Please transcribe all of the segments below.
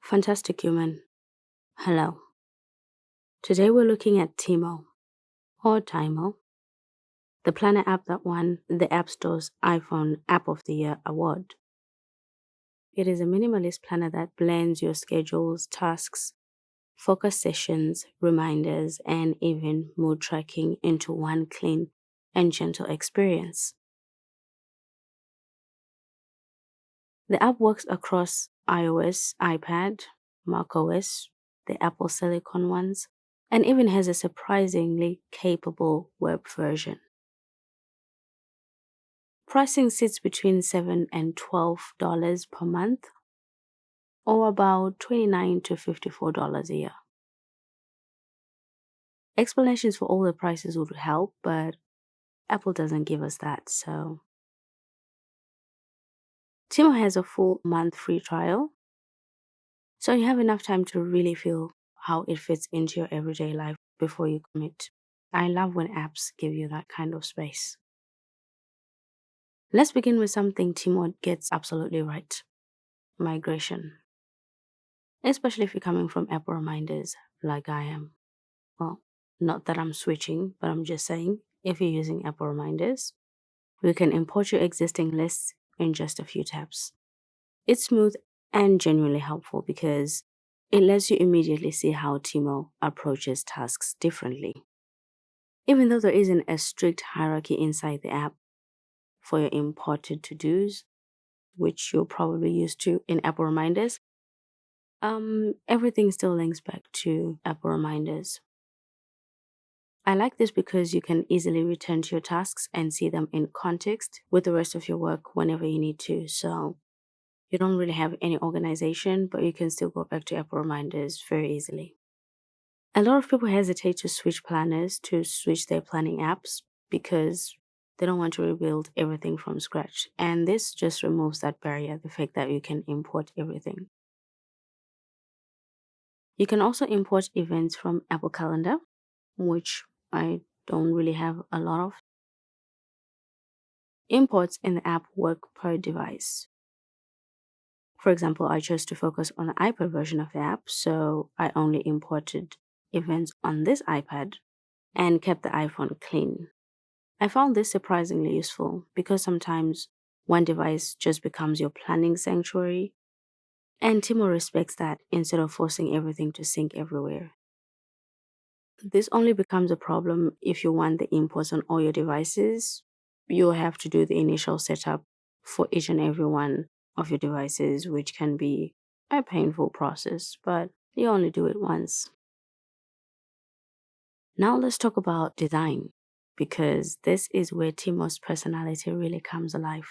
Fantastic human. Hello. Today we're looking at Tiimo or Tiimo, the planner app that won the App Store's iPhone App of the Year award. It is a minimalist planner that blends your schedules, tasks, focus sessions, reminders, and even mood tracking into one clean and gentle experience. The app works across iOS, iPad, macOS, the Apple Silicon ones, and even has a surprisingly capable web version. Pricing sits between $7 and $12 per month, or about $29 to $54 a year. Explanations for all the prices would help, but Apple doesn't give us that, so. Tiimo has a full month free trial, so you have enough time to really feel how it fits into your everyday life before you commit. I love when apps give you that kind of space. Let's begin with something Tiimo gets absolutely right: migration. Especially if you're coming from Apple reminders like I am. Well, not that I'm switching, but I'm just saying if you're using Apple reminders, we can import your existing lists in just a few taps. It's smooth and genuinely helpful because it lets you immediately see how Tiimo approaches tasks differently. Even though there isn't a strict hierarchy inside the app for your imported to-dos, which you're probably used to in Apple reminders, everything still links back to Apple reminders. I like this because you can easily return to your tasks and see them in context with the rest of your work whenever you need to. So you don't really have any organization, but you can still go back to Apple reminders very easily. A lot of people hesitate to switch planners, to switch their planning apps, because they don't want to rebuild everything from scratch. And this just removes that barrier, the fact that you can import everything. You can also import events from Apple Calendar, which I don't really have a lot of. Imports in the app work per device. For example, I chose to focus on the iPad version of the app, so I only imported events on this iPad and kept the iPhone clean. I found this surprisingly useful because sometimes one device just becomes your planning sanctuary, and Tiimo respects that instead of forcing everything to sync everywhere. This only becomes a problem if you want the imports on all your devices. You'll have to do the initial setup for each and every one of your devices, which can be a painful process, but you only do it once. Now let's talk about design, because this is where Timo's personality really comes alive.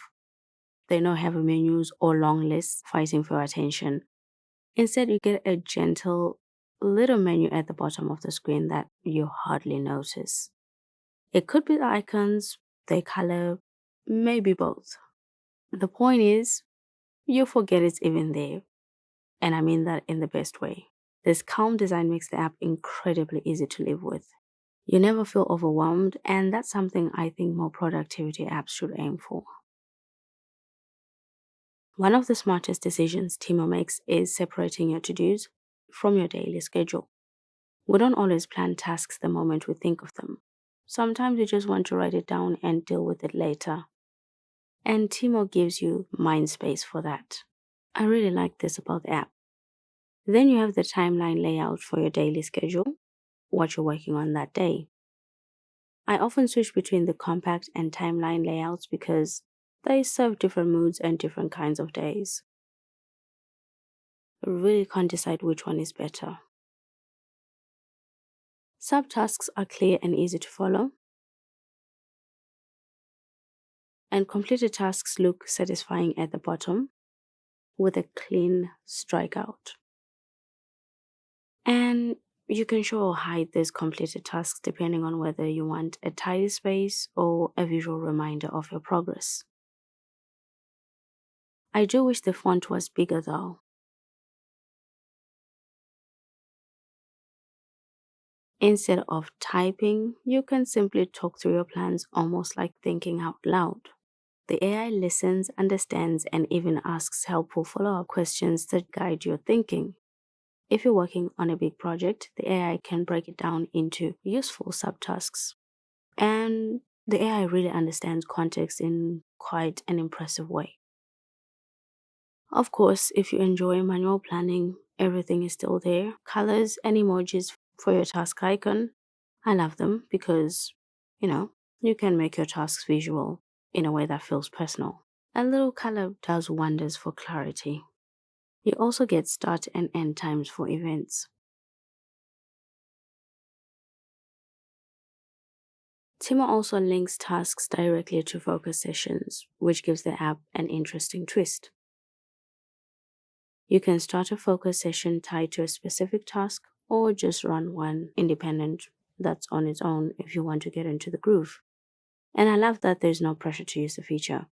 There are no heavy menus or long lists fighting for your attention. Instead, you get a gentle little menu at the bottom of the screen that you hardly notice. It could be the icons, their color, maybe both. The point is, you forget it's even there. And I mean that in the best way. This calm design makes the app incredibly easy to live with. You never feel overwhelmed, and that's something I think more productivity apps should aim for. One of the smartest decisions Tiimo makes is separating your to-dos from your daily schedule. We don't always plan tasks the moment we think of them. Sometimes you just want to write it down and deal with it later. And Tiimo gives you mind space for that. I really like this about the app. Then you have the timeline layout for your daily schedule, what you're working on that day. I often switch between the compact and timeline layouts because they serve different moods and different kinds of days. I really can't decide which one is better. Subtasks are clear and easy to follow, and completed tasks look satisfying at the bottom with a clean strikeout. And you can show or hide these completed tasks depending on whether you want a tidy space or a visual reminder of your progress. I do wish the font was bigger though. Instead of typing, you can simply talk through your plans almost like thinking out loud. The AI listens, understands, and even asks helpful follow up questions that guide your thinking. If you're working on a big project, the AI can break it down into useful subtasks. And the AI really understands context in quite an impressive way. Of course, if you enjoy manual planning, everything is still there. Colors and emojis for your task icon. I love them because, you know, you can make your tasks visual in a way that feels personal. A little color does wonders for clarity. You also get start and end times for events. Tiimo also links tasks directly to focus sessions, which gives the app an interesting twist. You can start a focus session tied to a specific task or just run one independent that's on its own if you want to get into the groove. And I love that there's no pressure to use the feature.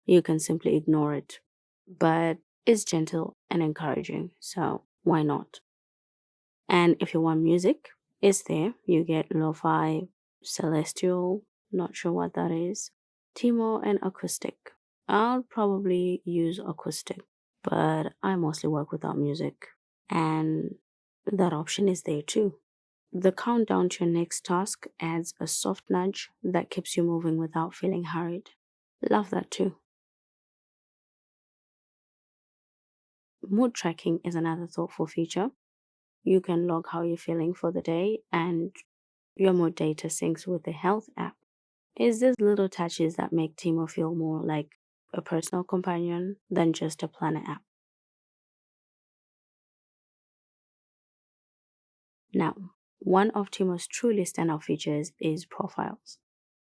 You can simply ignore it. But it's gentle and encouraging, so why not? And if you want music, it's there. You get lo-fi, celestial, not sure what that is, Tiimo, and acoustic. I'll probably use acoustic, but I mostly work without music. And that option is there too. The countdown to your next task adds a soft nudge that keeps you moving without feeling hurried. Love that too. Mood tracking is another thoughtful feature. You can log how you're feeling for the day, and your mood data syncs with the health app. It's these little touches that make Tiimo feel more like a personal companion than just a planner app. Now, one of Tiimo's truly standout features is profiles.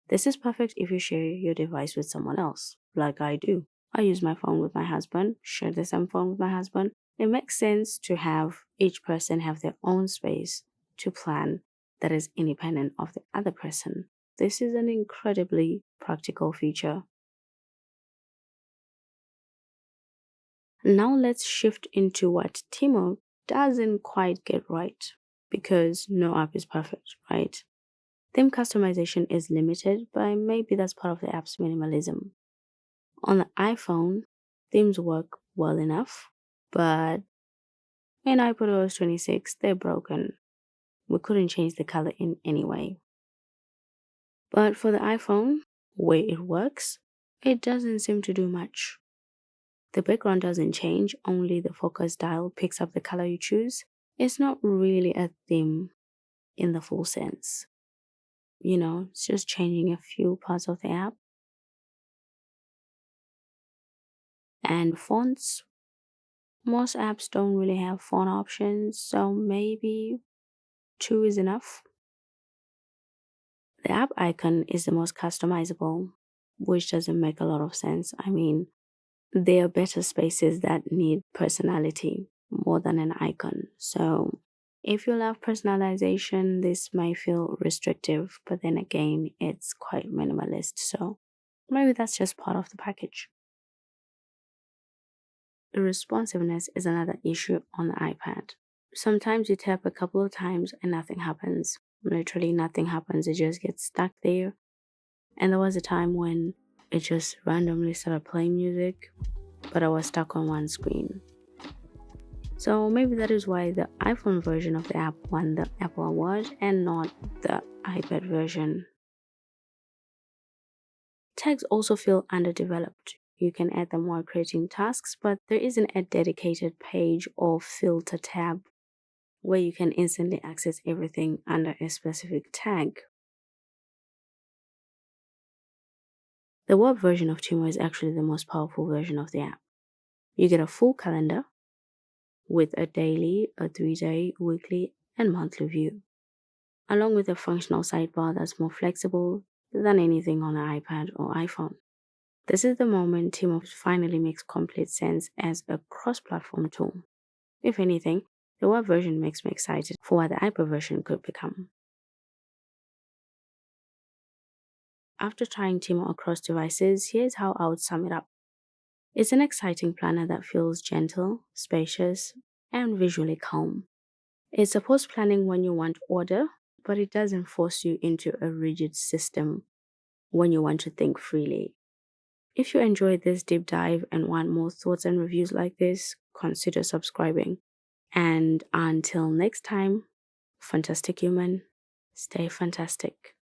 This is perfect if you share your device with someone else, like I do. I use my phone with my husband, share the same phone with my husband. It makes sense to have each person have their own space to plan that is independent of the other person. This is an incredibly practical feature. Now let's shift into what Tiimo doesn't quite get right, because no app is perfect, right? Theme customization is limited, but maybe that's part of the app's minimalism. On the iPhone, themes work well enough, but in iPadOS 26, they're broken. We couldn't change the color in any way. But for the iPhone, where it works, it doesn't seem to do much. The background doesn't change, only the focus dial picks up the color you choose. It's not really a theme in the full sense. It's just changing a few parts of the app. And fonts, most apps don't really have font options, so maybe two is enough. The app icon is the most customizable, which doesn't make a lot of sense. I mean, there are better spaces that need personality more than an icon. So, if you love personalization, this may feel restrictive, but then again, it's quite minimalist. So, maybe that's just part of the package. Responsiveness is another issue on the iPad. Sometimes you tap a couple of times and nothing happens. Literally, nothing happens. It just gets stuck there. And there was a time when it just randomly started playing music, but I was stuck on one screen. So maybe that is why the iPhone version of the app won the Apple Award and not the iPad version. Tags also feel underdeveloped. You can add them while creating tasks, but there isn't a dedicated page or filter tab where you can instantly access everything under a specific tag. The web version of Tiimo is actually the most powerful version of the app. You get a full calendar with a daily, a 3-day, weekly, and monthly view, along with a functional sidebar that's more flexible than anything on an iPad or iPhone. This is the moment Tiimo finally makes complete sense as a cross-platform tool. If anything, the web version makes me excited for what the iPad version could become. After trying Tiimo across devices, here's how I would sum it up. It's an exciting planner that feels gentle, spacious, and visually calm. It supports planning when you want order, but it doesn't force you into a rigid system when you want to think freely. If you enjoyed this deep dive and want more thoughts and reviews like this, consider subscribing. And until next time, fantastic human, stay fantastic.